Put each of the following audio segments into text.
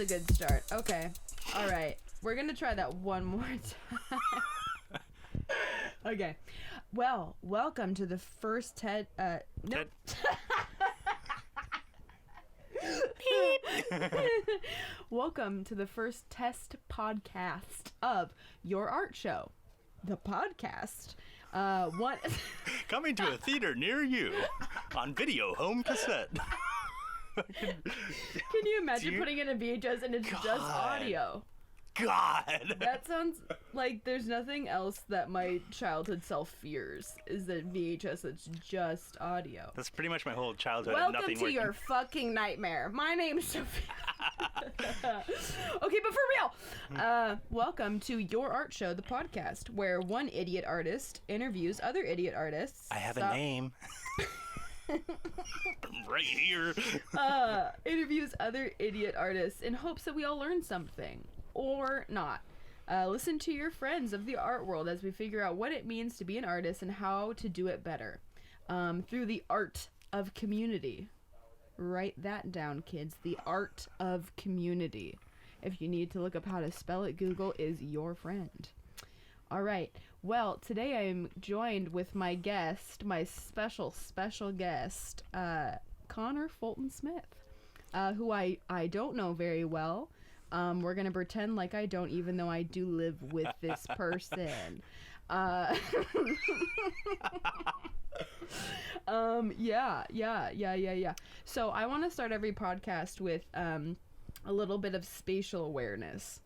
a good start. Okay. All right. We're going to try that one more time. Okay. Well, welcome to the first Ted... Nope. Welcome to the first test podcast of Your Art Show. The podcast. Coming to a theater near you on video home cassette. Can you imagine putting in a VHS and it's just audio? God! That sounds like there's nothing else that my childhood self fears, is that VHS that's just audio. That's pretty much my whole childhood. Welcome nothing to working. your fucking nightmare. My name's Sophia. Okay, but for real, welcome to Your Art Show, the podcast, where one idiot artist interviews other idiot artists. I have a name. Right here. Interviews other idiot artists in hopes that we all learn something. Or not. Listen to your friends of the art world as we figure out what it means to be an artist and how to do it better. Through the art of community. Write that down, kids. The art of community. If you need to look up how to spell it, Google is your friend. All right. Well, today I'm joined with my guest, my special guest, Connor Fulton Smith, who I don't know very well. We're going to pretend like I don't, even though I do live with this person. Yeah. So I want to start every podcast with a little bit of spatial awareness.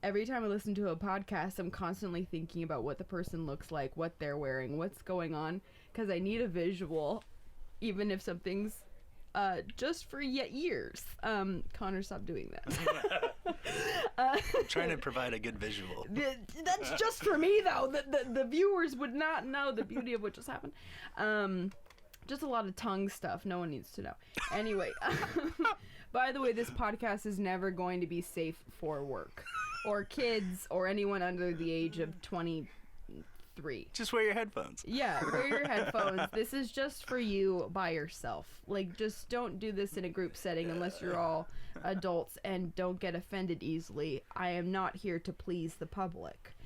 Every time I listen to a podcast, I'm constantly thinking about what the person looks like, what they're wearing, what's going on, because I need a visual, even if something's just for years. Connor, stop doing that. I'm trying to provide a good visual. That's just for me, though. The viewers would not know the beauty of what just happened. Just a lot of tongue stuff. No one needs to know. Anyway, by the way, this podcast is never going to be safe for work or kids or anyone under the age of 23. Just wear your headphones. Yeah, wear your headphones. This is just for you by yourself. Like, just don't do this in a group setting unless you're all adults, and don't get offended easily. I am not here to please the public.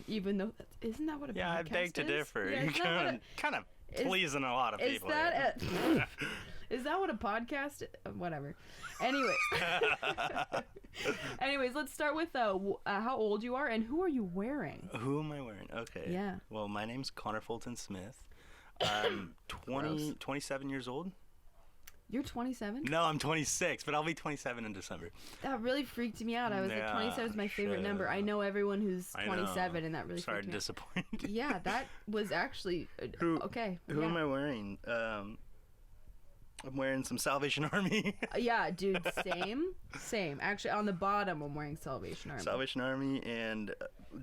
Even though, isn't that what a podcast is? Yeah, I beg to differ. Yeah, You're kind of pleasing a lot of people. Is that what a podcast is? Whatever. Anyways, let's start with how old you are and who are you wearing? Who am I wearing? Okay. Yeah. Well, my name's Connor Fulton Smith. I'm 27 years old. You're 27? No, I'm 26, but I'll be 27 in December. That really freaked me out. I was like, 27 is my favorite number. I know everyone who's 27, and that really freaked me out. Sorry to disappoint. Yeah, that was actually... okay. Who am I wearing? I'm wearing some Salvation Army. Yeah, dude, same. Actually, on the bottom, I'm wearing Salvation Army. Salvation Army and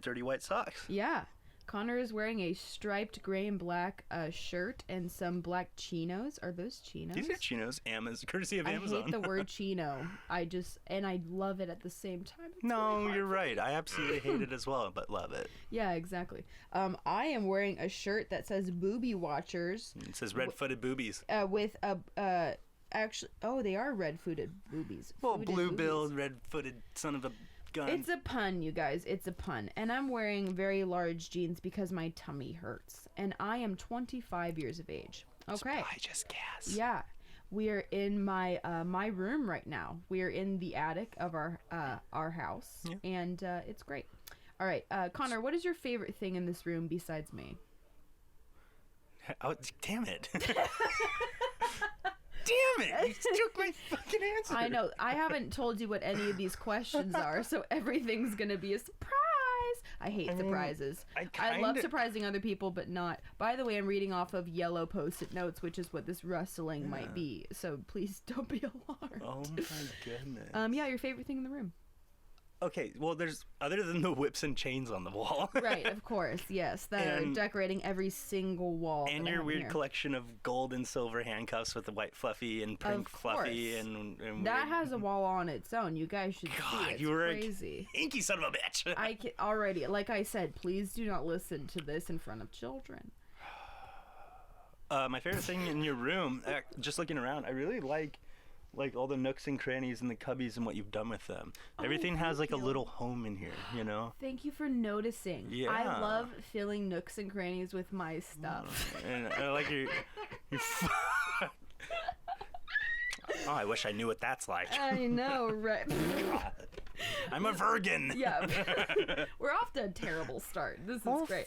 dirty white socks. Yeah. Connor is wearing a striped gray and black shirt and some black chinos. Are those chinos? These are chinos, courtesy of Amazon. I hate the word chino. And I love it at the same time. It's no, really you're right. I absolutely hate it as well, but love it. Yeah, exactly. I am wearing a shirt that says Booby Watchers. It says red-footed boobies. With a... Actually, they are red-footed boobies. Well, blue-billed, red-footed son of a gun. It's a pun, you guys. It's a pun. And I'm wearing very large jeans because my tummy hurts. And I am 25 years of age. Okay. I just guess. Yeah. We are in my my room right now. We are in the attic of our house. Yeah. And it's great. All right. Connor, what is your favorite thing in this room besides me? Oh, damn it. Damn it! You took my fucking answer. I know. I haven't told you what any of these questions are, so everything's going to be a surprise. I hate surprises. I love surprising other people, but not. By the way, I'm reading off of yellow Post-it notes, which is what this rustling might be. So please don't be alarmed. Oh my goodness. Yeah, your favorite thing in the room. Okay, well, there's other than the whips and chains on the wall. Right, of course, yes. That are decorating every single wall. And your weird collection of gold and silver handcuffs with the white fluffy and pink fluffy and that has a wall on its own. You guys should see it. It's crazy. Inky son of a bitch. I can already, like I said, please do not listen to this in front of children. My favorite thing in your room, just looking around, I really like like all the nooks and crannies and the cubbies and what you've done with them. Everything has like a little home in here, you know? Thank you for noticing. Yeah. I love filling nooks and crannies with my stuff. And I like your oh, I wish I knew what that's like. I know, right? I'm a virgin. Yeah. We're off to a terrible start. This is great.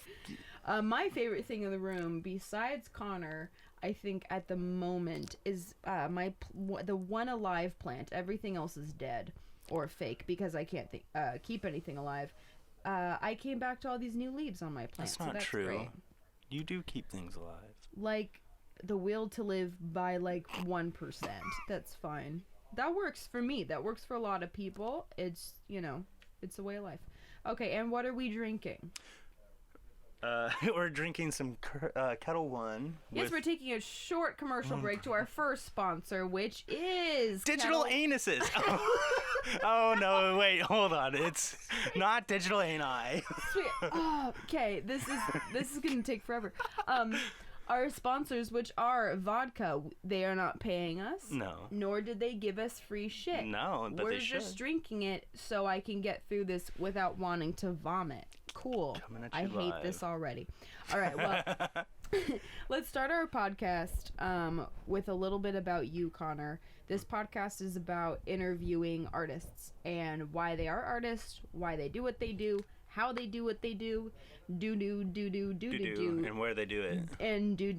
My favorite thing in the room, besides Connor, I think at the moment, is the one alive plant. Everything else is dead or fake because I can't keep anything alive. I came back to all these new leaves on my plant. That's not that's true. Great. You do keep things alive. Like the will to live by like 1%. That's fine. That works for me. That works for a lot of people. It's, it's a way of life. Okay, and what are we drinking? We're drinking some Kettle One. Yes, we're taking a short commercial break to our first sponsor, which is Digital Anuses. Oh no! Wait, hold on. It's not Digital Ani. Sweet. Oh, okay, this is gonna take forever. Our sponsors, which are vodka, they are not paying us. No. Nor did they give us free shit. No, but we're they should. just drinking it so I can get through this without wanting to vomit. Cool. I hate this already. All right, well, let's start our podcast with a little bit about you, Connor. This podcast is about interviewing artists and why they are artists, why they do what they do, how they do what they do, do, and where they do it, and do,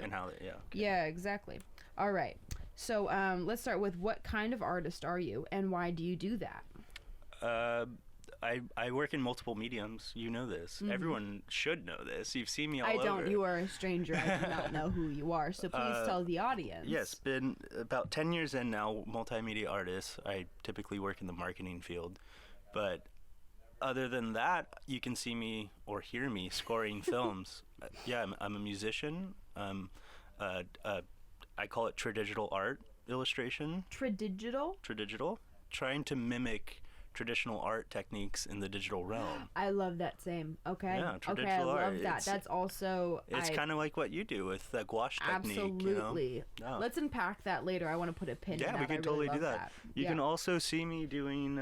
and how they, Yeah, exactly. All right. So let's start with what kind of artist are you, and why do you do that? I work in multiple mediums. You know this. Mm-hmm. Everyone should know this. You've seen me all over. I don't. You are a stranger. I do not know who you are. So please tell the audience. Yes, been about 10 years in now, multimedia artist. I typically work in the marketing field. But other than that, you can see me or hear me scoring films. Yeah, I'm a musician. I call it tradigital art illustration. Tradigital? Tradigital. Trying to mimic traditional art techniques in the digital realm. I love that same. Okay. Yeah, tradigital okay, I love art. that. That's also. It's kind of like what you do with the gouache technique. Absolutely. You know? Let's unpack that later. I want to put a pin in that. Yeah, we can totally do that. You can also see me doing,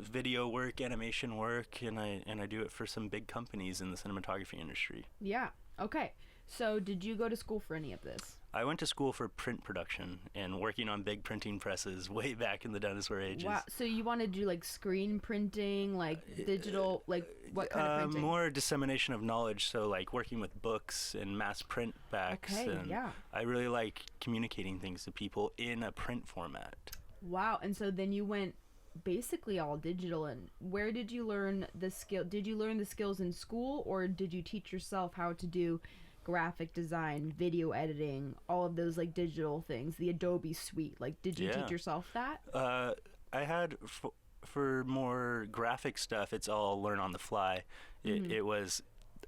video work, animation work, and I do it for some big companies in the cinematography industry. Yeah. Okay. So, did you go to school for any of this? I went to school for print production and working on big printing presses way back in the dinosaur ages. Wow. So you want to do like screen printing, like digital, like what kind of printing? More dissemination of knowledge. So like working with books and mass print backs. Okay, and yeah. I really like communicating things to people in a print format. Wow. And so then you went basically all digital. And where did you learn the skill? Did you learn the skills in school, or did you teach yourself how to do graphic design, video editing, all of those like digital things, the Adobe suite? Like, did you teach yourself that? I had for more graphic stuff, it's all learn on the fly.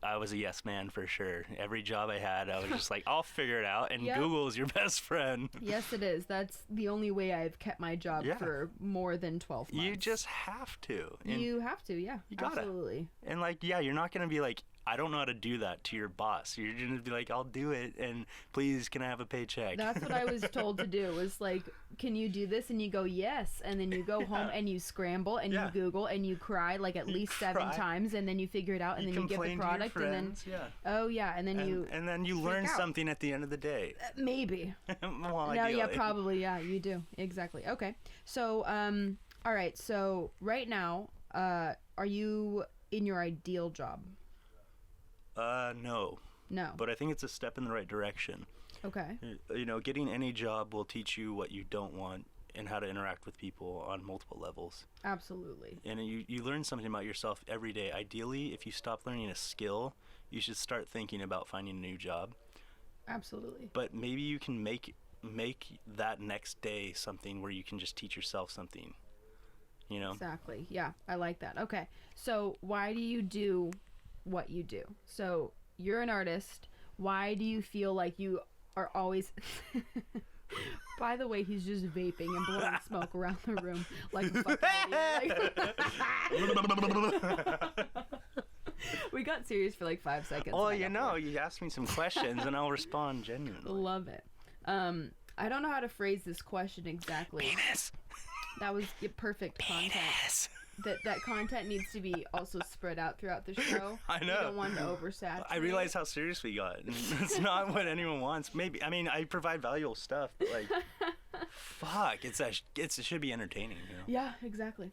I was a yes man for sure. Every job I had, I was just like, I'll figure it out, and Google is your best friend. Yes, it is. That's the only way I've kept my job for more than 12 months. You just have to. You have to, yeah. You gotta. Absolutely. And you're not going to be like, I don't know how to do that to your boss. You're going to be like, I'll do it, and please, can I have a paycheck? That's what I was told to do, was like, can you do this? And you go, yes. And then you go home and you scramble and you Google and you cry like at least 7 times, and then you figure it out, and then you get the product, and then and then you learn something at the end of the day. Maybe. Well, no, yeah, probably, yeah, you do. Exactly. Okay. So, all right. So right now, are you in your ideal job? No. No. But I think it's a step in the right direction. Okay. Getting any job will teach you what you don't want and how to interact with people on multiple levels. Absolutely. And you learn something about yourself every day. Ideally, if you stop learning a skill, you should start thinking about finding a new job. Absolutely. But maybe you can make that next day something where you can just teach yourself something. Exactly. Yeah, I like that. Okay. So why do you do what you do? So you're an artist. Why do you feel like you are always by the way, he's just vaping and blowing smoke around the room like a fucking idiot. We got serious for like 5 seconds. Well, you asked me some questions and I'll respond genuinely. Love it. I don't know how to phrase this question exactly. Penis. That was perfect content. Penis. That content needs to be also spread out throughout the show. I know. We don't want to oversaturate. I realize how serious we got. It's not what anyone wants. Maybe, I mean, I provide valuable stuff, but like, fuck, it should be entertaining, you know? Yeah, exactly.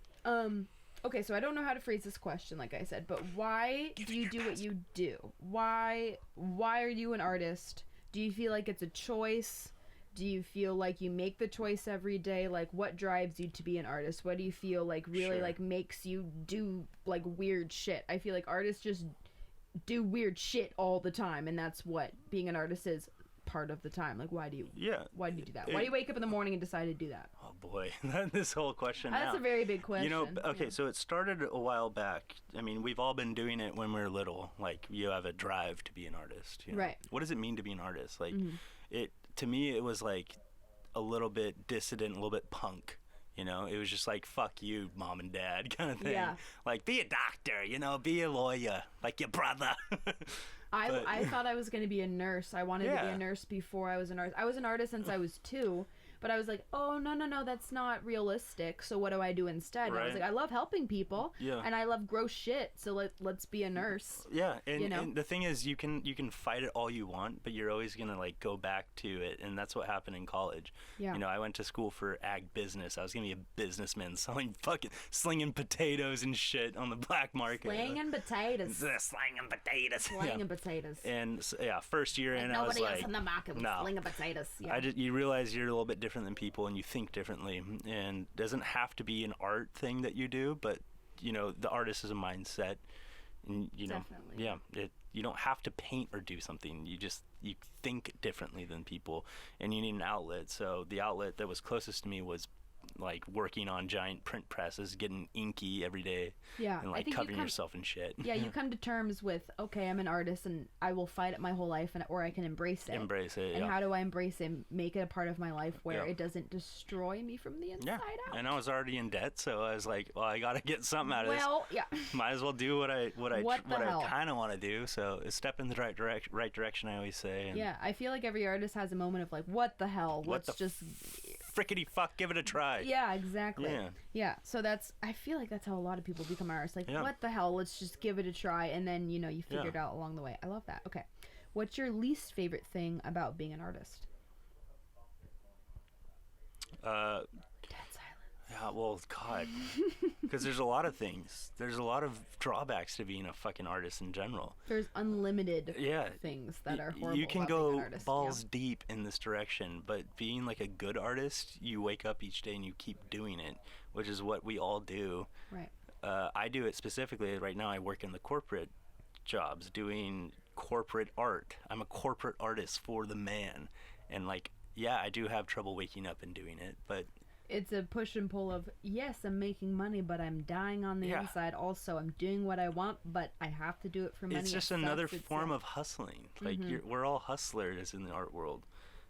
Okay, so I don't know how to phrase this question, like I said, but why do you do what you do? Why are you an artist? Do you feel like it's a choice? Do you feel like you make the choice every day? Like, what drives you to be an artist? What do you feel like really Sure. like makes you do like weird shit? I feel like artists just do weird shit all the time, and that's what being an artist is part of the time. Like, why do you do that? Why do you wake up in the morning and decide to do that? Oh boy, this whole question That's now. a very big question. You know, okay, Yeah. so it started a while back. I mean, we've all been doing it when we were little. Like, you have a drive to be an artist. You know? Right. What does it mean to be an artist? Like, Mhm. to me, it was like a little bit dissident, a little bit punk. You know, it was just like, fuck you, mom and dad kind of thing. Yeah. Like, be a doctor, you know, be a lawyer, like your brother. I thought I was going to be a nurse. I wanted to be Yeah. a nurse before I was an artist. I was an artist since I was 2, but I was like, oh, no, that's not realistic. So what do I do instead? And I was Right. like, I love helping people, Yeah. and I love gross shit, so let's be a nurse. Yeah, and, You know? and the thing is, you can fight it all you want, but you're always gonna like go back to it, and that's what happened in college. Yeah. You know, I went to school for ag business. I was gonna be a businessman, slinging potatoes and shit on the black market. Slinging potatoes. Slinging potatoes. Slinging Yeah. potatoes. And first year in, I was Nobody else like, in the market was no. slinging potatoes. Yeah. you realize you're a little bit different than people, and you think differently, and it doesn't have to be an art thing that you do, but you know, the artist is a mindset, and you know, Definitely. yeah, you don't have to paint or do something. You think differently than people, and you need an outlet. So the outlet that was closest to me was like working on giant print presses, getting inky every day, Yeah, and I like think covering yourself in shit. Yeah, you come to terms with, okay, I'm an artist and I will fight it my whole life, or I can embrace it. Embrace it. And yeah. how do I embrace it, make it a part of my life where Yeah. it doesn't destroy me from the inside out? And I was already in debt, so I was like, well, I gotta get something out of Well, yeah. this. Might as well do what I hell? kind of want to do. So a step in the right direction, I always say. And Yeah, I feel like every artist has a moment of like, what the hell? What Let's the just... frickety fuck, give it a try. Yeah, exactly. Yeah. Yeah, so I feel like that's how a lot of people become artists. Like, Yeah. what the hell? Let's just give it a try. And then, you figure Yeah. it out along the way. I love that. Okay. What's your least favorite thing about being an artist? Dead silence. Yeah, well, God, because there's a lot of things. There's a lot of drawbacks to being a fucking artist in general. There's unlimited Yeah. things that are horrible You can about being go an artist. balls deep in this direction, but being like a good artist, you wake up each day and you keep doing it, which is what we all do. Yeah. Right. I do it specifically. Right now, I work in the corporate jobs doing corporate art. I'm a corporate artist for the man. And like, yeah, I do have trouble waking up and doing it, but It's a push and pull of, yes, I'm making money, but I'm dying on the Yeah. inside also. I'm doing what I want, but I have to do it for money. it's just It another sucks. It's form a- of hustling. Like, Mhm. we're all hustlers in the art world.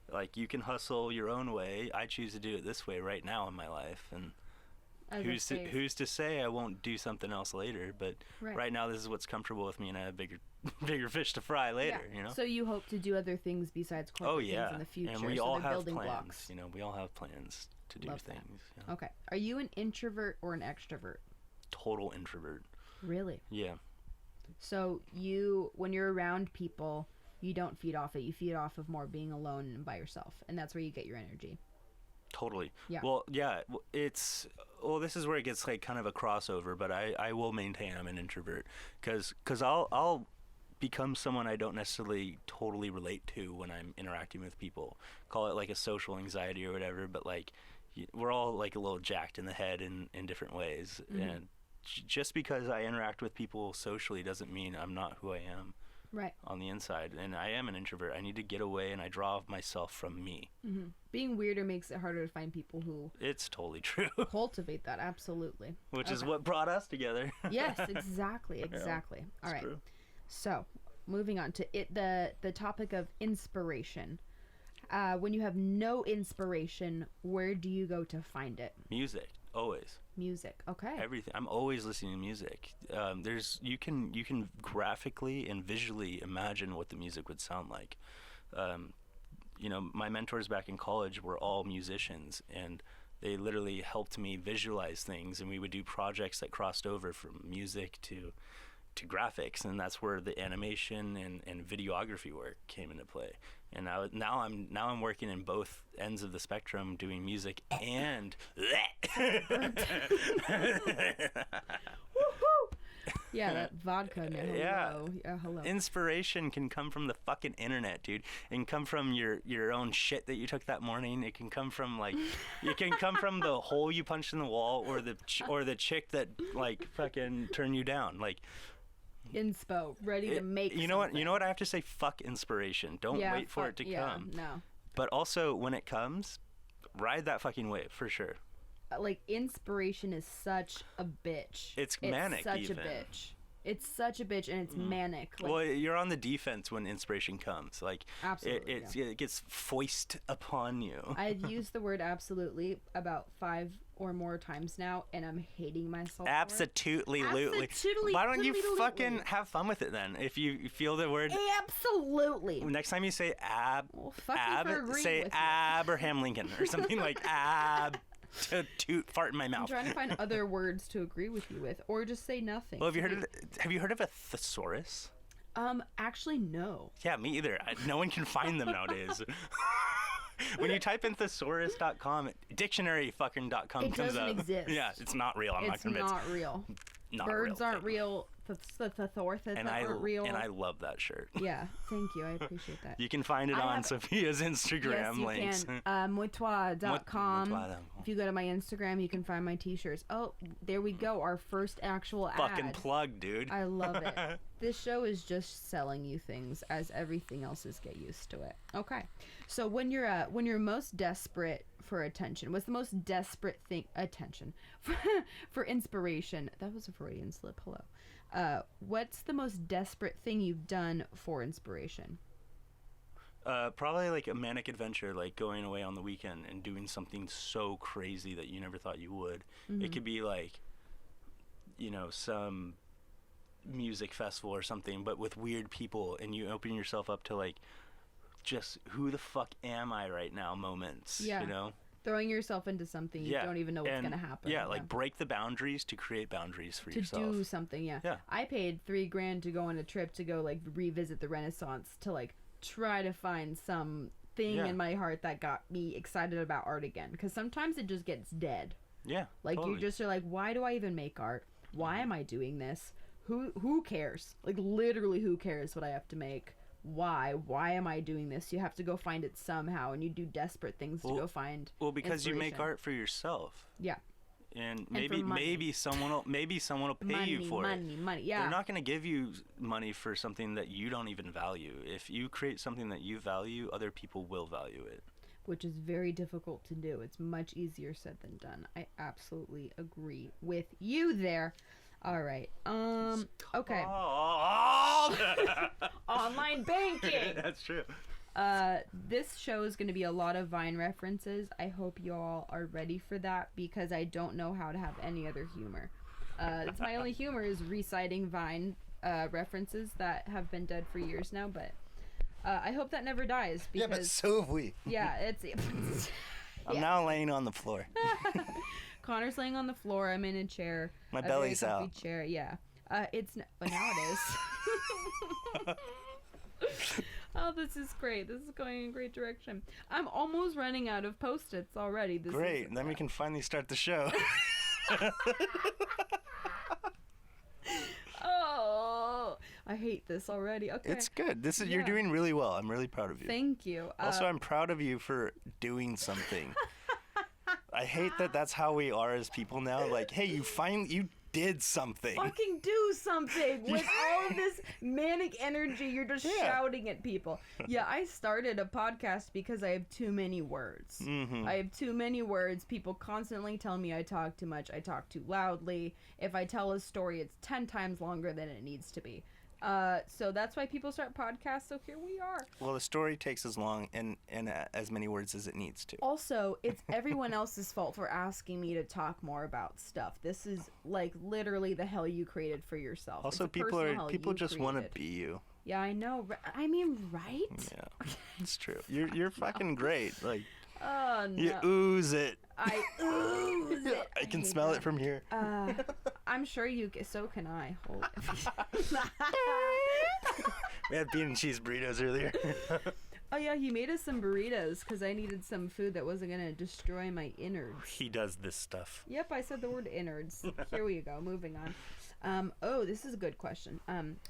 Like, you can hustle your own way. I choose to do it this way right now in my life, and as a phase. who's to say I won't do something else later? But right now, this is what's comfortable with me, and I have bigger fish to fry later. Yeah. You know. So you hope to do other things besides corporate Oh things yeah, in the future. and we so all they're have building plans. blocks. You know, we all have plans to do Love that. things. Yeah. Okay. Are you an introvert or an extrovert? Total introvert. Really? Yeah. So when you're around people, you don't feed off it. You feed off of more being alone and by yourself, and that's where you get your energy. Totally. Yeah. Well, yeah, this is where it gets like kind of a crossover, but I will maintain I'm an introvert because I'll become someone I don't necessarily totally relate to when I'm interacting with people. Call it like a social anxiety or whatever, but like we're all like a little jacked in the head in different ways. Mhm. And just because I interact with people socially doesn't mean I'm not who I am Right. on the inside. And I am an introvert. I need to get away, and I draw myself from me. Hmm. Being weirder makes it harder to find people who It's totally true. cultivate that. Absolutely. Which is Okay. what brought us together. Yes, exactly. Exactly. All right. True. So, moving on to the topic of inspiration. When you have no inspiration, where do you go to find it? Music, always. Music. Okay. Everything. I'm always listening to music. You can graphically and visually imagine what the music would sound like. my mentors back in college were all musicians, and they literally helped me visualize things, and we would do projects that crossed over from music to graphics, and that's where the animation and videography work came into play. And now I'm working in both ends of the spectrum, doing music and Yeah, that vodka. No, hello. Yeah, hello. Inspiration can come from the fucking internet, dude. It can come from your own shit that you took that morning. It can come from it can come from the hole you punched in the wall, or the chick that fucking turned you down. Inspo, ready to make. You know what? You know what I have to say? Fuck inspiration. Don't wait for it to come. No. But also, when it comes, ride that fucking wave for sure. Inspiration is such a bitch. It's manic. Such even. a bitch. It's such a bitch, and it's manic. Well, you're on the defense when inspiration comes. Absolutely, it gets foisted upon you. I've used the word absolutely about 5 or more times now, and I'm hating myself. Absolutely. Why don't you fucking have fun with it then? If you feel the word absolutely. Next time you say well, fuck you for agreeing say with you. Abraham Lincoln or something like toot fart in my mouth. I'm trying to find other words to agree with you with, or just say nothing. Well, have you heard of a thesaurus? Actually, no. Yeah, me either. No one can find them nowadays. When you type in thesaurus.com, dictionary.com comes up. It doesn't exist. Yeah, it's not real. I'm not convinced. It's not real. Birds aren't real. The thesaurus aren't real. And I love that shirt. Yeah, thank you. I appreciate that. You can find it on Sophia's Instagram links. Yes, you can. Moitoi.com. If you go to my Instagram, you can find my t-shirts. Oh, there we go. Our first actual ad. Fucking plug, dude. I love it. This show is just selling you things, as everything else is. Get used to it. Okay. So when you're most desperate for attention, what's the most desperate thing? Attention. For inspiration. That was a Freudian slip. Hello. What's the most desperate thing you've done for inspiration? Probably like a manic adventure, like going away on the weekend and doing something so crazy that you never thought you would. Mm-hmm. It could be like, some music festival or something, but with weird people, and you open yourself up to just who the fuck am I right now moments. Yeah. Throwing yourself into something you don't even know what's going to happen. Yeah, break the boundaries to create boundaries for yourself. To do something, yeah. I paid $3,000 to go on a trip to go revisit the Renaissance to try to find some thing in my heart that got me excited about art again. Because sometimes it just gets dead. Yeah, totally. You're like, why do I even make art? Why am I doing this? Who cares? Literally, who cares what I have to make? Why am I doing this? You have to go find it somehow, and you do desperate things to go find. Well, because you make art for yourself. Yeah. And maybe someone will pay you for it. Money. Yeah. They're not going to give you money for something that you don't even value. If you create something that you value, other people will value it. Which is very difficult to do. It's much easier said than done. I absolutely agree with you there. All right. Okay. Online banking. That's true. This show is going to be a lot of Vine references. I hope you all are ready for that, because I don't know how to have any other humor. It's my only humor is reciting Vine references that have been dead for years now, but I hope that never dies. Because, yeah, but so have we. Yeah, it's... I'm now laying on the floor. Connor's laying on the floor. I'm in a chair. My belly's out. Chair. Yeah. Now it is. Oh, this is great. This is going in a great direction. I'm almost running out of Post-its already. Great. Then we can finally start the show. Oh, I hate this already. Okay. It's good. You're doing really well. I'm really proud of you. Thank you. Also, I'm proud of you for doing something. I hate that that's how we are as people now. Hey, you did something. Fucking do something. With all of this manic energy, you're just shouting at people. Yeah, I started a podcast because I have too many words. Mm-hmm. I have too many words. People constantly tell me I talk too much. I talk too loudly. If I tell a story, it's 10 times longer than it needs to be. So that's why people start podcasts, so here we are. Well, the story takes as long and as many words as it needs to. Also, it's everyone else's fault for asking me to talk more about stuff. This is literally the hell you created for yourself. Also, people just want to be you. Yeah, I know. I mean, right? Yeah, it's true. You're fucking great. Like, Oh no. you ooze it. I ooze it. I can hate smell that. it from here. I'm sure so can I. We had bean and cheese burritos earlier. Oh yeah, he made us some burritos because I needed some food that wasn't gonna destroy my innards. He does this stuff. Yep, I said the word innards. Here we go. Moving on. Oh, this is a good question.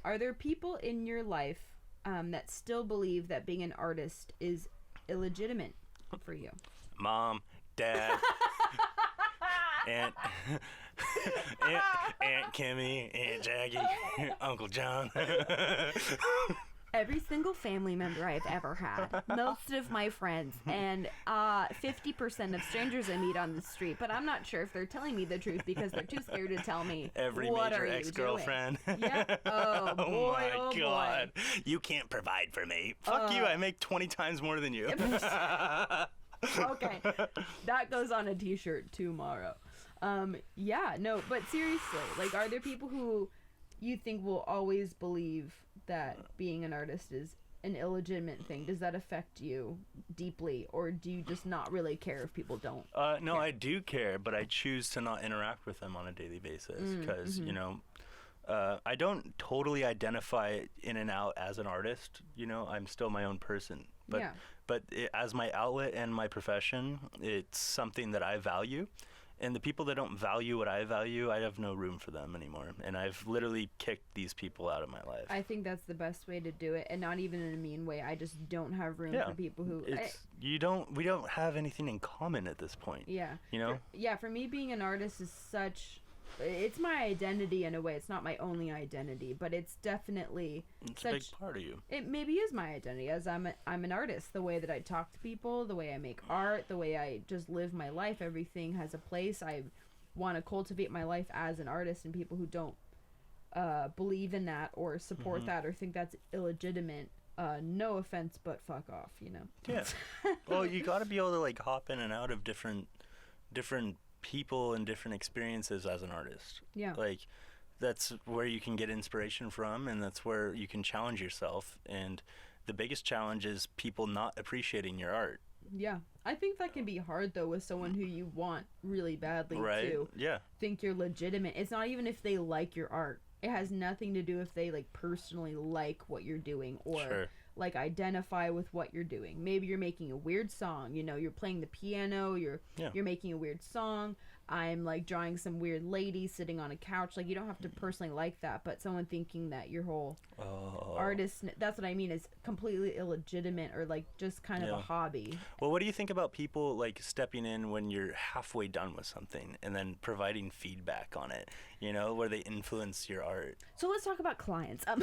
Are there people in your life that still believe that being an artist is illegitimate for you? Mom, Dad, Aunt, Aunt Kimmy, Aunt Jackie, Uncle John. Every single family member I've ever had, most of my friends, and 50% of strangers I meet on the street. But I'm not sure if they're telling me the truth because they're too scared to tell me. Every what major are you ex-girlfriend. doing? Yeah. Oh boy. Oh my oh God. Boy. You can't provide for me. Fuck you. I make 20 times more than you. Okay, that goes on a t-shirt tomorrow. Yeah, no, but seriously, like, are there people who you think will always believe that being an artist is an illegitimate thing? Does that affect you deeply, or do you just not really care if people don't? No, I do care, but I choose to not interact with them on a daily basis because, you know, I don't totally identify in and out as an artist. You know, I'm still my own person. But, Yeah. but as my outlet and my profession, it's something that I value. And the people that don't value what I value, I have no room for them anymore. And I've literally kicked these people out of my life. I think that's the best way to do it, and not even in a mean way. I just don't have room for people who... we don't have anything in common at this point. Yeah. You know? For me, being an artist is such... It's my identity in a way. It's not my only identity, but it's definitely It's a big part of you. It maybe is my identity, as I'm an artist. The way that I talk to people, the way I make art, the way I just live my life, everything has a place. I want to cultivate my life as an artist, and people who don't believe in that or support that or think that's illegitimate, no offense, but fuck off, you know? Yeah. Well, you got to be able to like hop in and out of different people and different experiences as an artist. Yeah. Like, that's where you can get inspiration from, and that's where you can challenge yourself. And the biggest challenge is people not appreciating your art. Yeah. I think that can be hard, though, with someone who you want really badly Right? to Yeah. think you're legitimate. It's not even if they like your art. It has nothing to do if they like personally like what you're doing or Sure. like identify with what you're doing. Maybe you're making a weird song, you know, you're playing the piano, you're making a weird song. I'm like drawing some weird lady sitting on a couch. Like, you don't have to personally like that, but someone thinking that your whole artist, that's what I mean, is completely illegitimate or like just kind of a hobby. Well, what do you think about people like stepping in when you're halfway done with something and then providing feedback on it, you know, where they influence your art? So let's talk about clients. I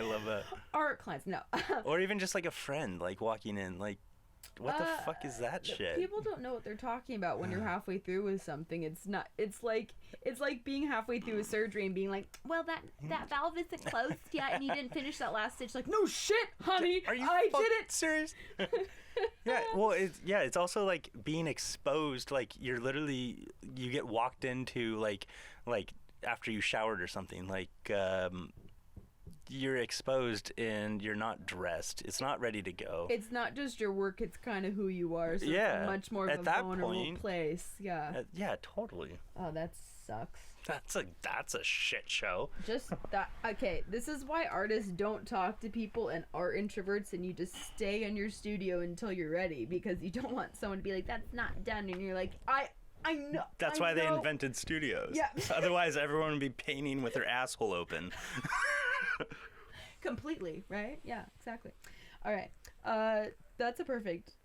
love that. Art clients, no. Or even just like a friend like walking in, like, what the fuck is that shit? People don't know what they're talking about when you're halfway through with something. It's like being halfway through a surgery and being like, well, that valve isn't closed yet and you didn't finish that last stitch. Like, no shit, honey, I did it. Serious? Yeah, well, it's also like being exposed. Like, you get walked into like after you showered or something, like you're exposed and you're not dressed. It's not ready to go. It's not just your work, it's kind of who you are. So Yeah, it's much more of at a that vulnerable point, place. Yeah. Yeah, totally. Oh, that sucks. That's a shit show. Just that. Okay, this is why artists don't talk to people and are introverts, and you just stay in your studio until you're ready, because you don't want someone to be like, that's not done, and you're like, I know. That's why they invented studios. Yeah. Otherwise, everyone would be painting with their asshole open. Completely, right? Yeah, exactly. All right. That's a perfect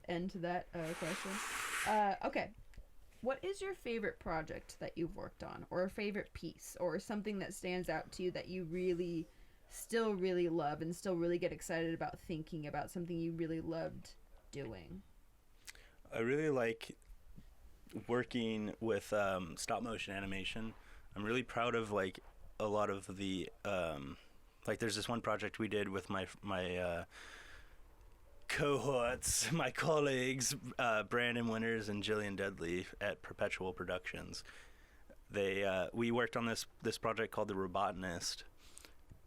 end to that question. Okay. What is your favorite project that you've worked on, or a favorite piece, or something that stands out to you that you still really love and still really get excited about thinking about, something you really loved doing? I really like working with stop motion animation. I'm really proud of like a lot of the like there's this one project we did with my cohorts, my colleagues, Brandon Winters and Jillian Dudley at Perpetual Productions. We worked on this project called The Robotanist,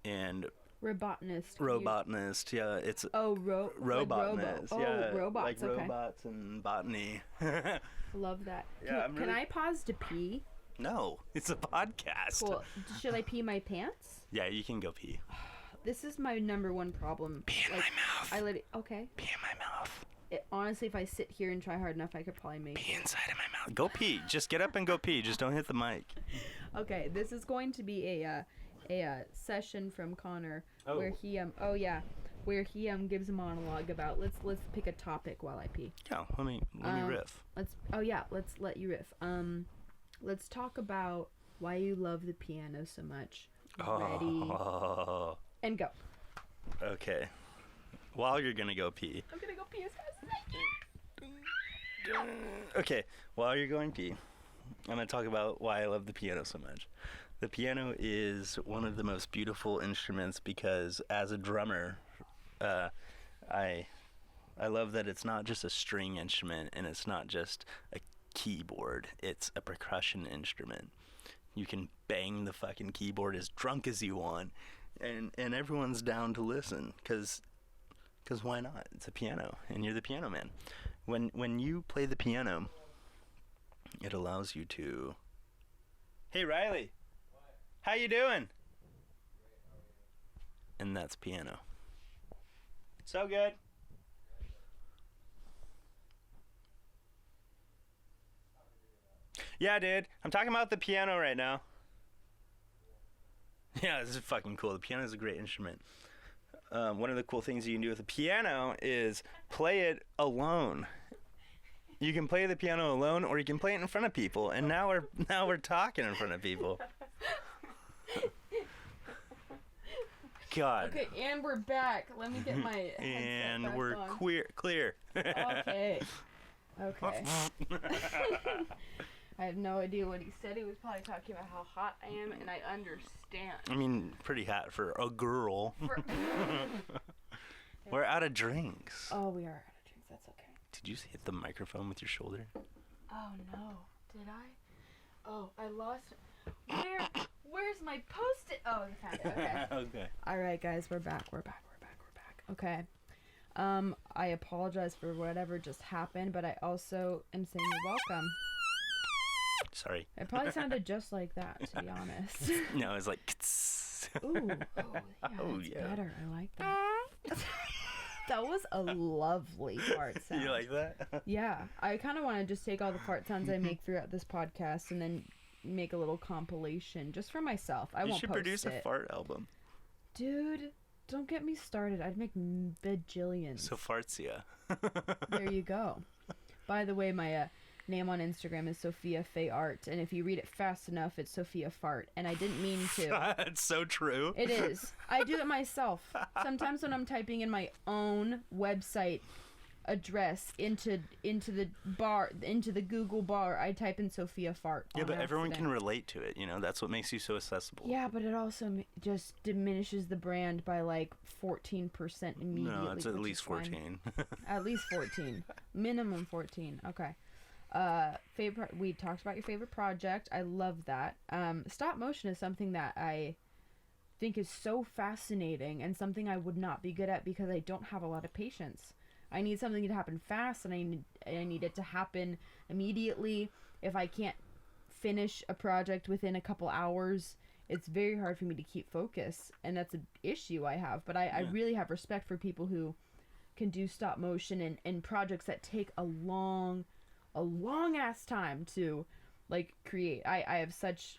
and Robotanist. robotnist. Yeah, it's Like robotanist. yeah, robots. like Okay. robots and botany. Love that. Yeah, I'm Can really- I pause to pee? No, it's a podcast. Cool. Should I pee my pants? Yeah, you can go pee. This is my number one problem. Pee in my mouth. I let it. Okay. Pee in my mouth. Honestly, if I sit here and try hard enough, I could probably make. Pee inside of my mouth. Go pee. Just get up and go pee. Just don't hit the mic. Okay, this is going to be a session from Connor Oh. where he where he gives a monologue about let's pick a topic while I pee. Yeah, let me riff. Let's let you riff. Let's talk about why you love the piano so much. Ready Oh, and go. okay. While you're gonna go pee. I'm gonna go pee as fast as I can. Okay, while you're going pee, I'm gonna talk about why I love the piano so much. The piano is one of the most beautiful instruments because as a drummer, I love that it's not just a string instrument and it's not just a keyboard. It's a percussion instrument. You can bang the fucking keyboard as drunk as you want, and everyone's down to listen because why not? It's a piano, and you're the piano man. When you play the piano, it allows you to. Hey Riley, how you doing? And that's piano. So good. Yeah, dude. I'm talking about the piano right now. Yeah, this is fucking cool. The piano is a great instrument. One of the cool things you can do with the piano is play it alone. You can play the piano alone, or you can play it in front of people. And now we're talking in front of people. God. Okay, and we're back. Let me get my headset And back we're on. clear. Okay. Okay. I have no idea what he said. He was probably talking about how hot I am, and I understand. I mean, pretty hot for a girl. We're out of drinks. Oh, we are out of drinks. That's okay. Did you hit the microphone with your shoulder? Oh no, did I? Oh, I lost. Where's my post-it? Oh, I found it. Okay. Okay. All right, guys, we're back. Okay. I apologize for whatever just happened, but I also am saying you're welcome. Sorry. It probably sounded just like that, to be honest. No, it's like. Ooh, yeah, Oh, that's yeah. better. I like that. That was a lovely fart sound. You like that? Yeah, I kind of want to just take all the fart sounds I make throughout this podcast and then make a little compilation just for myself. I You won't should post produce it. a fart album. Dude, don't get me started. I'd make bajillions. So fartsia. There you go. By the way, my name on Instagram is Sophia Faye Art, and if you read it fast enough, it's Sophia Fart, and I didn't mean to. That's so true. It is. I do it myself. Sometimes when I'm typing in my own website address into the Google bar, I type in Sophia Fart. Yeah, on but everyone can accident. relate to it. You know, that's what makes you so accessible. Yeah, but it also just diminishes the brand by like 14% immediately. No, it's at which least is fine. 14. At least 14. Minimum 14. Okay. We talked about your favorite project. I love that. Stop motion is something that I think is so fascinating and something I would not be good at because I don't have a lot of patience. I need something to happen fast, and I need it to happen immediately. If I can't finish a project within a couple hours, it's very hard for me to keep focus, and that's an issue I have. But I really have respect for people who can do stop motion and projects that take a long ass time to like create. I have such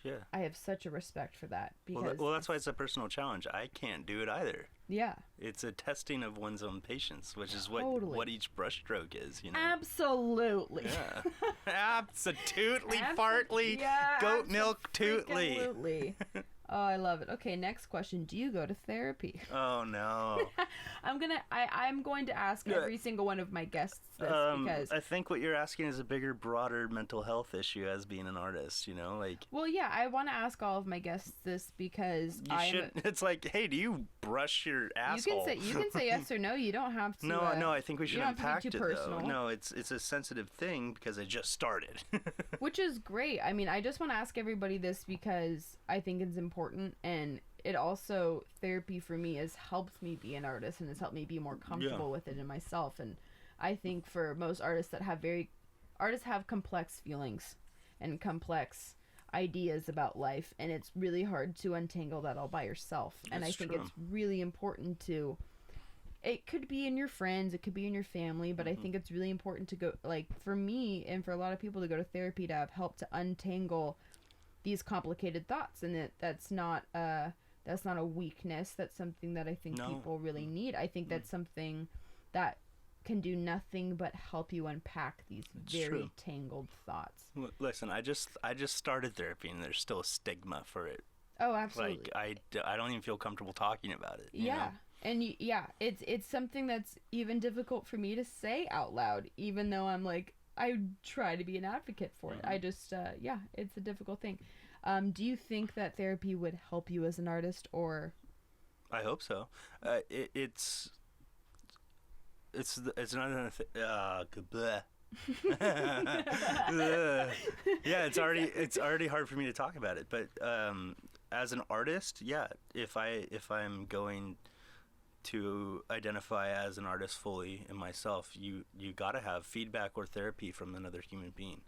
a respect for that because Well, that's why it's a personal challenge. I can't do it either. yeah, It's a testing of one's own patience, which is what Totally. what each brushstroke is, you know. absolutely. Yeah. Absolutely, fartly, Yeah, goat milk tootly. Absolutely. Oh, I love it. Okay, next question. Do you go to therapy? Oh no. I'm going to ask Yeah. every single one of my guests this because I think what you're asking is a bigger, broader mental health issue as being an artist, you know, like well, yeah, I want to ask all of my guests this because you should. It's like, hey, do you brush your asshole? you can say yes or no. You don't have to. No, I think we should don't have to be unpack too it personal. though. No, it's a sensitive thing because I just started. Which is great. I mean, I just want to ask everybody this because I think it's important, and it also, therapy for me has helped me be an artist, and has helped me be more comfortable with it in myself. And I think for most artists artists have complex feelings and complex ideas about life, and it's really hard to untangle that all by yourself. And I think it's really important to, it could be in your friends, it could be in your family, but I think it's really important to go, like for me and for a lot of people, to go to therapy to have help to untangle these complicated thoughts. And that's not a weakness. That's something that I think people really need. I think that's something that can do nothing but help you unpack these very tangled thoughts. Listen, I just started therapy, and there's still a stigma for it. Oh, absolutely. Like I don't even feel comfortable talking about it. You know? And it's something that's even difficult for me to say out loud, even though I'm like, I try to be an advocate for it. I just it's a difficult thing. Do you think that therapy would help you as an artist, or? I hope so. It's another thing. Yeah, it's already hard for me to talk about it. But as an artist, if I'm going to identify as an artist fully in myself, you gotta have feedback or therapy from another human being.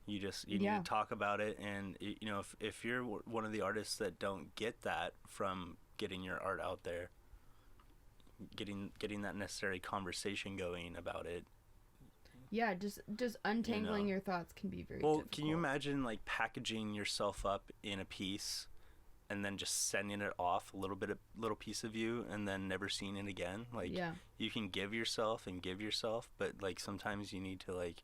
You need to talk about it, and if you're one of the artists that don't get that from getting your art out there, getting that necessary conversation going about it. Yeah, just untangling your thoughts can be very difficult. Can you imagine like packaging yourself up in a piece and then just sending it off, a little piece of you, and then never seeing it again? Like, you can give yourself, but like sometimes you need to like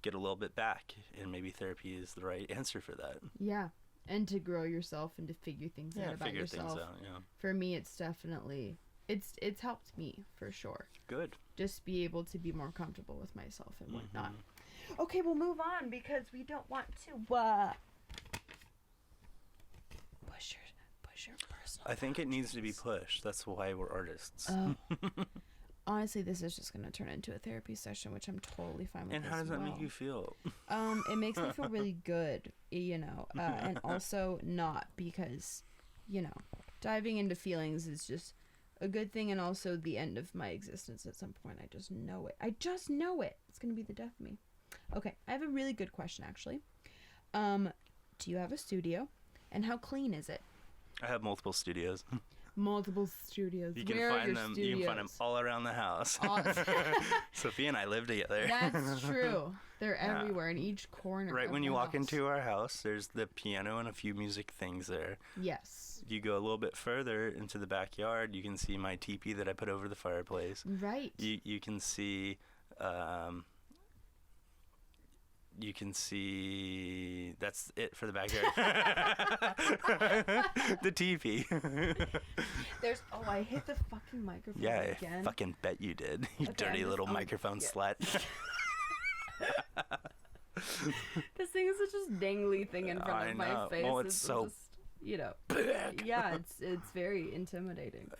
get a little bit back, and maybe therapy is the right answer for that. Yeah, and to grow yourself and to figure things out about yourself. Things out, yeah. For me, it's definitely it's helped me for sure. Good. Just be able to be more comfortable with myself and whatnot. Okay, we'll move on because we don't want to push your personal. I think it needs to be pushed. That's why we're artists. Honestly, this is just going to turn into a therapy session, which I'm totally fine with. And how does that make you feel? It makes me feel really good, and also not, because, diving into feelings is just a good thing, and also the end of my existence at some point. I just know it. It's going to be the death of me. Okay, I have a really good question, actually. Do you have a studio, and how clean is it? I have multiple studios. Multiple studios. You can find them. You can find them all around the house. Sophia and I live together. That's true. They're everywhere, in each corner. Right when you walk into our house, there's the piano and a few music things there. Yes. You go a little bit further into the backyard, you can see my teepee that I put over the fireplace. Right. You can see. You can see, that's it for the backyard. The TV. I hit the fucking microphone again. I fucking bet you did. You dirty little microphone slut. This thing is such a dangly thing in front of my face. Well, it's so big. Yeah, it's very intimidating.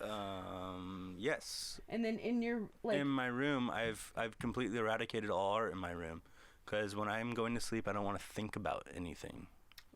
Yes. And then in my room, I've completely eradicated all art in my room. Because when I'm going to sleep, I don't want to think about anything.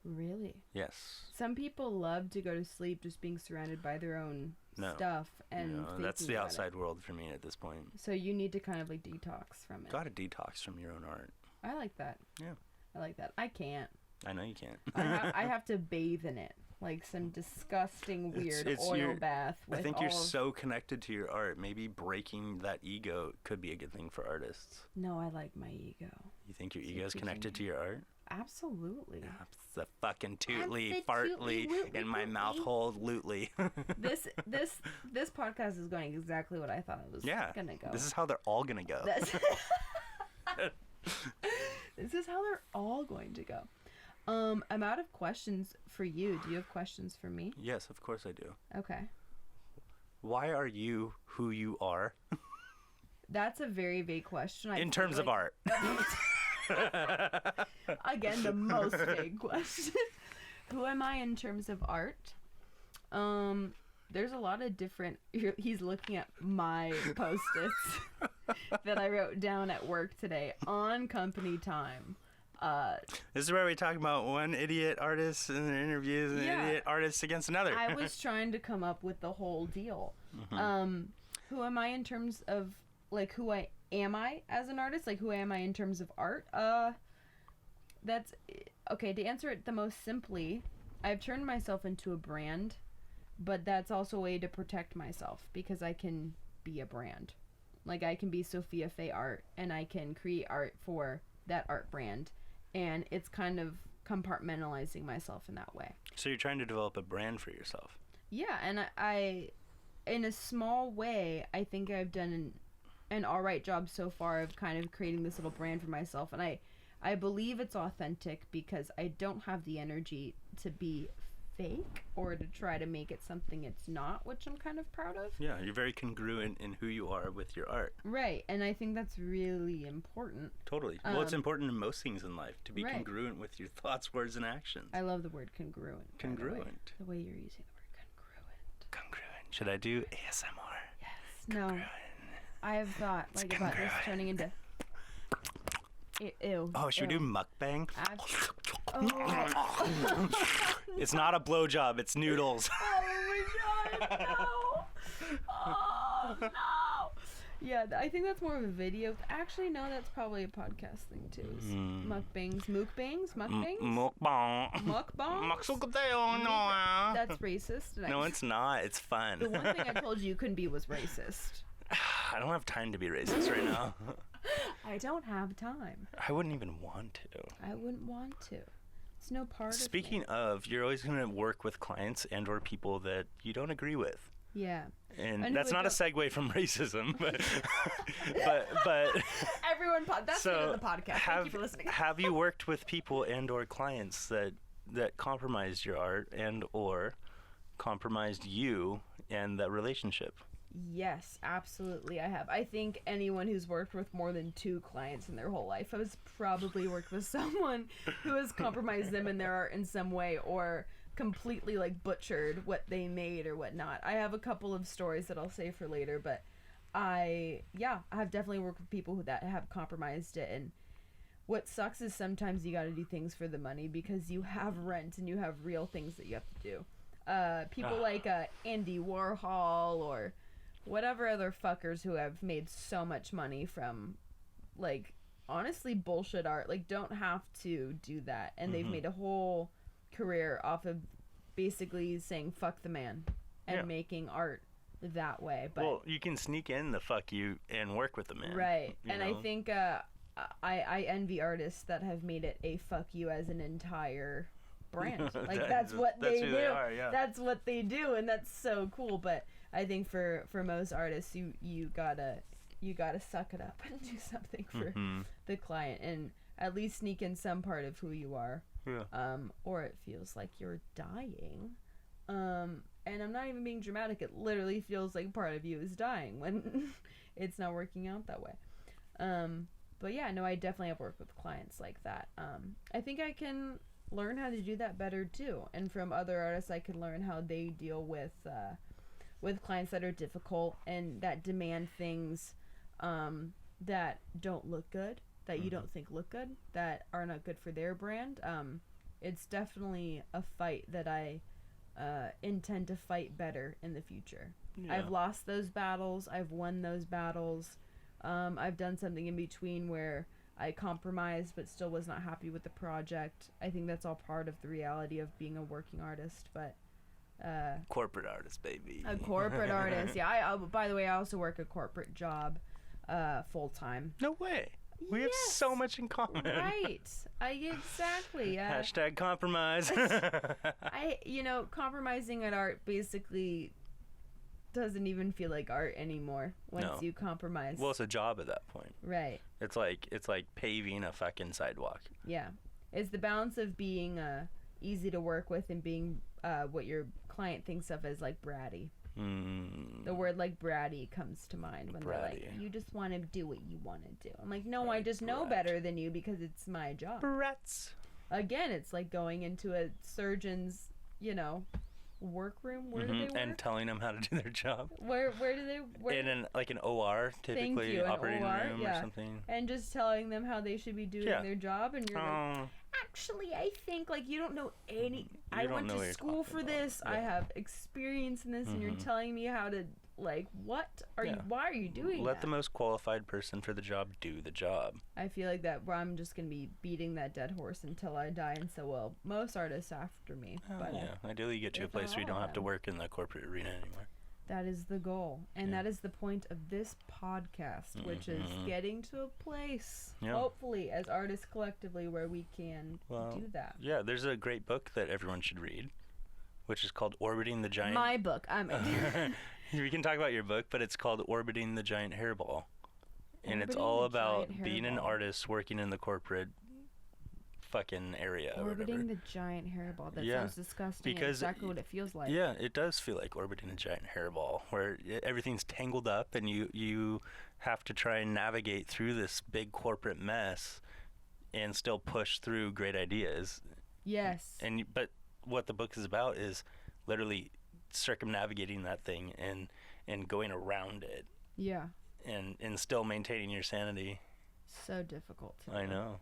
Really? Yes. Some people love to go to sleep just being surrounded by their own stuff and that's the outside world for me at this point. So you need to kind of like detox from it. Gotta detox from your own art. I like that. Yeah. I like that. I can't. I know you can't. I have to bathe in it. Like some disgusting weird oil bath. I think you're so connected to your art. Maybe breaking that ego could be a good thing for artists. No, I like my ego. You think your ego is connected to your art? Absolutely. It's the fucking tootly, fartly, in my mouth hole, lootly. This podcast is going exactly what I thought it was gonna go. This is how they're all gonna go. This is how they're all going to go. I'm out of questions for you. Do you have questions for me? Yes, of course I do. Okay. Why are you who you are? That's a very vague question. In terms of art. Again, the most vague question. Who am I in terms of art? There's a lot of different... He's looking at my Post-its that I wrote down at work today on company time. This is where we talk about one idiot artist in the interviews and Yeah. idiot artists against another. I was trying to come up with the whole deal. Who am I in terms of, like, who am I as an artist? Like, who am I in terms of art? That's, okay, to answer it the most simply, I've turned myself into a brand, but that's also a way to protect myself, because I can be a brand. Like, I can be Sophia Faye Art, and I can create art for that art brand, and it's kind of compartmentalizing myself in that way. So you're trying to develop a brand for yourself. Yeah, and I in a small way, I think I've done an all right job so far of kind of creating this little brand for myself, and I believe it's authentic because I don't have the energy to be fake or to try to make it something it's not, which I'm kind of proud of. Yeah, you're very congruent in who you are with your art. Right, and I think that's really important. Totally. Well, it's important in most things in life to be Right. congruent with your thoughts, words, and actions. I love the word congruent. by the way. Congruent. The way you're using the word congruent. Congruent. Should I do ASMR? Yes. No. I have thought like about this congruent. turning into. Ew. Oh, should we do mukbang? Oh. It's not a blowjob, it's noodles. Oh my god, no! Oh no! Yeah, I think that's more of a video. Actually, no, that's probably a podcast thing too. Is mukbangs, mukbangs, mukbangs, Mukbang. mukbang. That's racist. And No, it's not. It's fun. The one thing I told you couldn't be was racist. I don't have time to be racist right now. I don't have time. I wouldn't even want to. I wouldn't want to. It's no part Speaking of of, you're always going to work with clients and or people that you don't agree with. me. Yeah. And And that's who not a don't- segue from racism, but Everyone, that's the end so of the podcast. Thank you for listening. have you worked with people and or clients that compromised your art and or compromised you and that relationship? Yes, absolutely, I have. I think anyone who's worked with more than 2 clients in their whole life has probably worked with someone who has compromised them in their art in some way or completely like butchered what they made or whatnot. I have a couple of stories that I'll save for later, but I have definitely worked with people that have compromised it. And what sucks is sometimes you got to do things for the money because you have rent and you have real things that you have to do. People like Andy Warhol or whatever other fuckers who have made so much money from, like, honestly bullshit art, like, don't have to do that. And they've made a whole career off of basically saying fuck the man and making art that way. But Well, you can sneak in the fuck you and work with the man. right. you And know? I think I envy artists that have made it a fuck you as an entire brand. Like, that's what That's they who do. they are, yeah. That's what they do, and that's so cool. But I think for most artists, you gotta suck it up and do something for the client and at least sneak in some part of who you are. Yeah. Or it feels like you're dying. And I'm not even being dramatic. It literally feels like part of you is dying when it's not working out that way. But yeah, no, I definitely have worked with clients like that. I think I can learn how to do that better too. And from other artists, I can learn how they deal with clients that are difficult and that demand things that don't look good, that you don't think look good, that are not good for their brand. It's definitely a fight that I intend to fight better in the future. Yeah. I've lost those battles. I've won those battles. I've done something in between where I compromised but still was not happy with the project. I think that's all part of the reality of being a working artist. But Corporate artist, baby. a corporate artist, yeah. I by the way, I also work a corporate job full time. No way. We have Yes. so much in common. Right. Exactly. Hashtag compromise. Compromising at art basically doesn't even feel like art anymore once No. you compromise. Well, it's a job at that point. Right. It's like paving a fucking sidewalk. Yeah. It's the balance of being easy to work with and being what your client thinks of as like bratty. The word like bratty comes to mind when they're like, Bratty. you just want to do what you want to do. I'm like, no, I Right, just know brat. better than you because it's my job. Brats. Again, it's like going into a surgeon's, workroom? Where do they work? And telling them how to do their job. Where do they work? In like an OR, typically, you, an operating OR, room yeah. or something. And just telling them how they should be doing Yeah. their job, and you're like, actually, I think like you don't know any. I don't went know what to you're school talking for about. this. I Yeah. have experience in this, and you're telling me how to like what are you? Yeah. Why are you doing Let that? the most qualified person for the job do the job. I feel like that where I'm just gonna be beating that dead horse until I die, and so will most artists after me. But Yeah, ideally you get to a if place where you all don't have to of work in the corporate arena anymore. that is the goal, and Yeah. that is the point of this podcast, which is getting to a place, Yeah. hopefully, as artists collectively, where we can do that. Yeah, there's a great book that everyone should read, which is called Orbiting the Giant. My book, We can talk about your book, but it's called Orbiting the Giant Hairball. And it's Orbiting all the about Giant being an Hairball. artist working in the corporate fucking area or Orbiting whatever. the giant hairball. That Yeah, sounds disgusting. because Exactly what it feels like. Yeah, it does feel like orbiting a giant hairball where everything's tangled up and you have to try and navigate through this big corporate mess and still push through great ideas. Yes. But what the book is about is literally circumnavigating that thing and going around it Yeah. and still maintaining your sanity. So difficult. I know.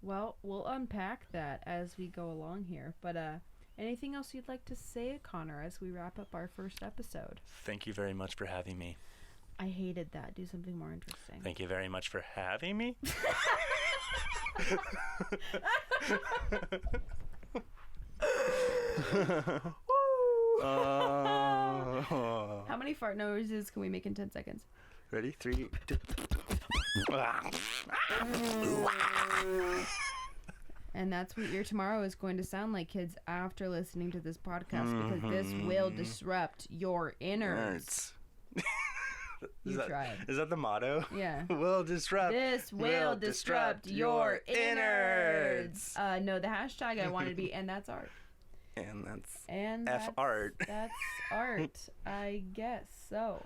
Well, we'll unpack that as we go along here. But anything else you'd like to say, Connor, as we wrap up our first episode? Thank you very much for having me. I hated that. Do something more interesting. Thank you very much for having me. How many fart noises can we make in 10 seconds? Ready? 3, 2. And that's what your tomorrow is going to sound like, kids, after listening to this podcast, because this will disrupt your innards. You tried. Is that the motto? Yeah. Will disrupt. This will disrupt your innards. No, the hashtag I wanted to be, and that's art. And that's And F art. That's art, I guess. So,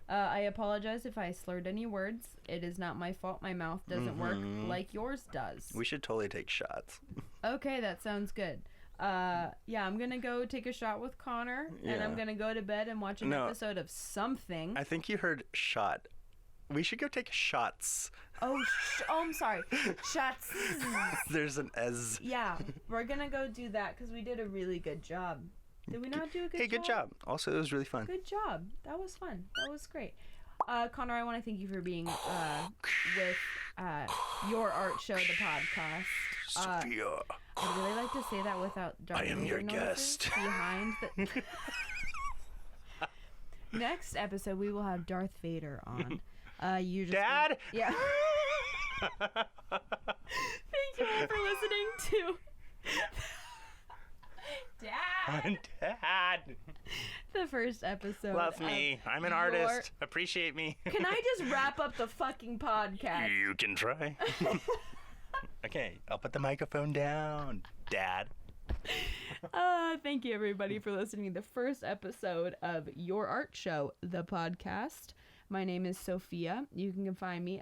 I apologize if I slurred any words. It is not my fault. My mouth doesn't work like yours does. We should totally take shots. Okay, that sounds good. Yeah, I'm gonna go take a shot with Connor, and I'm Yeah. gonna go to bed and watch an episode of something. I think you heard shot. We should go take shots. Oh, I'm sorry. Shots. There's an S. Yeah, we're gonna go do that because we did a really good job. Did we not do a good job? Hey, good job. Also, it was really fun. Good job. That was fun. That was great. Connor, I want to thank you for being with Your Art Show, the podcast. Sophia, I'd really like to say that without Darth I am Vader your noises guest. behind the... Next episode, we will have Darth Vader on. You just Dad? Yeah. Thank you all for listening to Dad. Dad. The first episode. Love me. I'm an artist. Appreciate me. Can I just wrap up the fucking podcast? You can try. Okay, I'll put the microphone down, Dad. Thank you everybody for listening to the first episode of Your Art Show, the podcast. My name is Sophia. You can find me.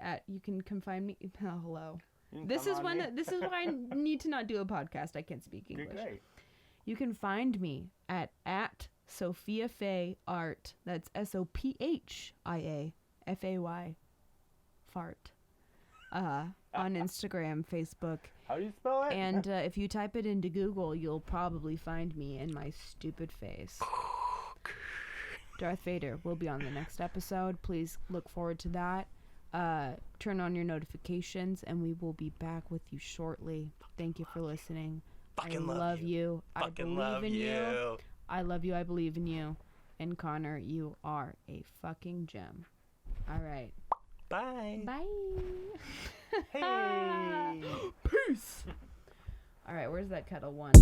Hello. This is why I need to not do a podcast. I can't speak English. Great. You can find me at Sophia Faye Art. That's SOPHIAFAY fart. On Instagram, Facebook. How do you spell it? And if you type it into Google, you'll probably find me in my stupid face. Darth Vader will be on the next episode. Please look forward to that. Turn on your notifications, and we will be back with you shortly. Thank you for listening. I love you. I believe in you. I love you. I believe in you. And Connor, you are a fucking gem. All right. Bye. Bye. Hey. Peace. All right, where's that kettle one?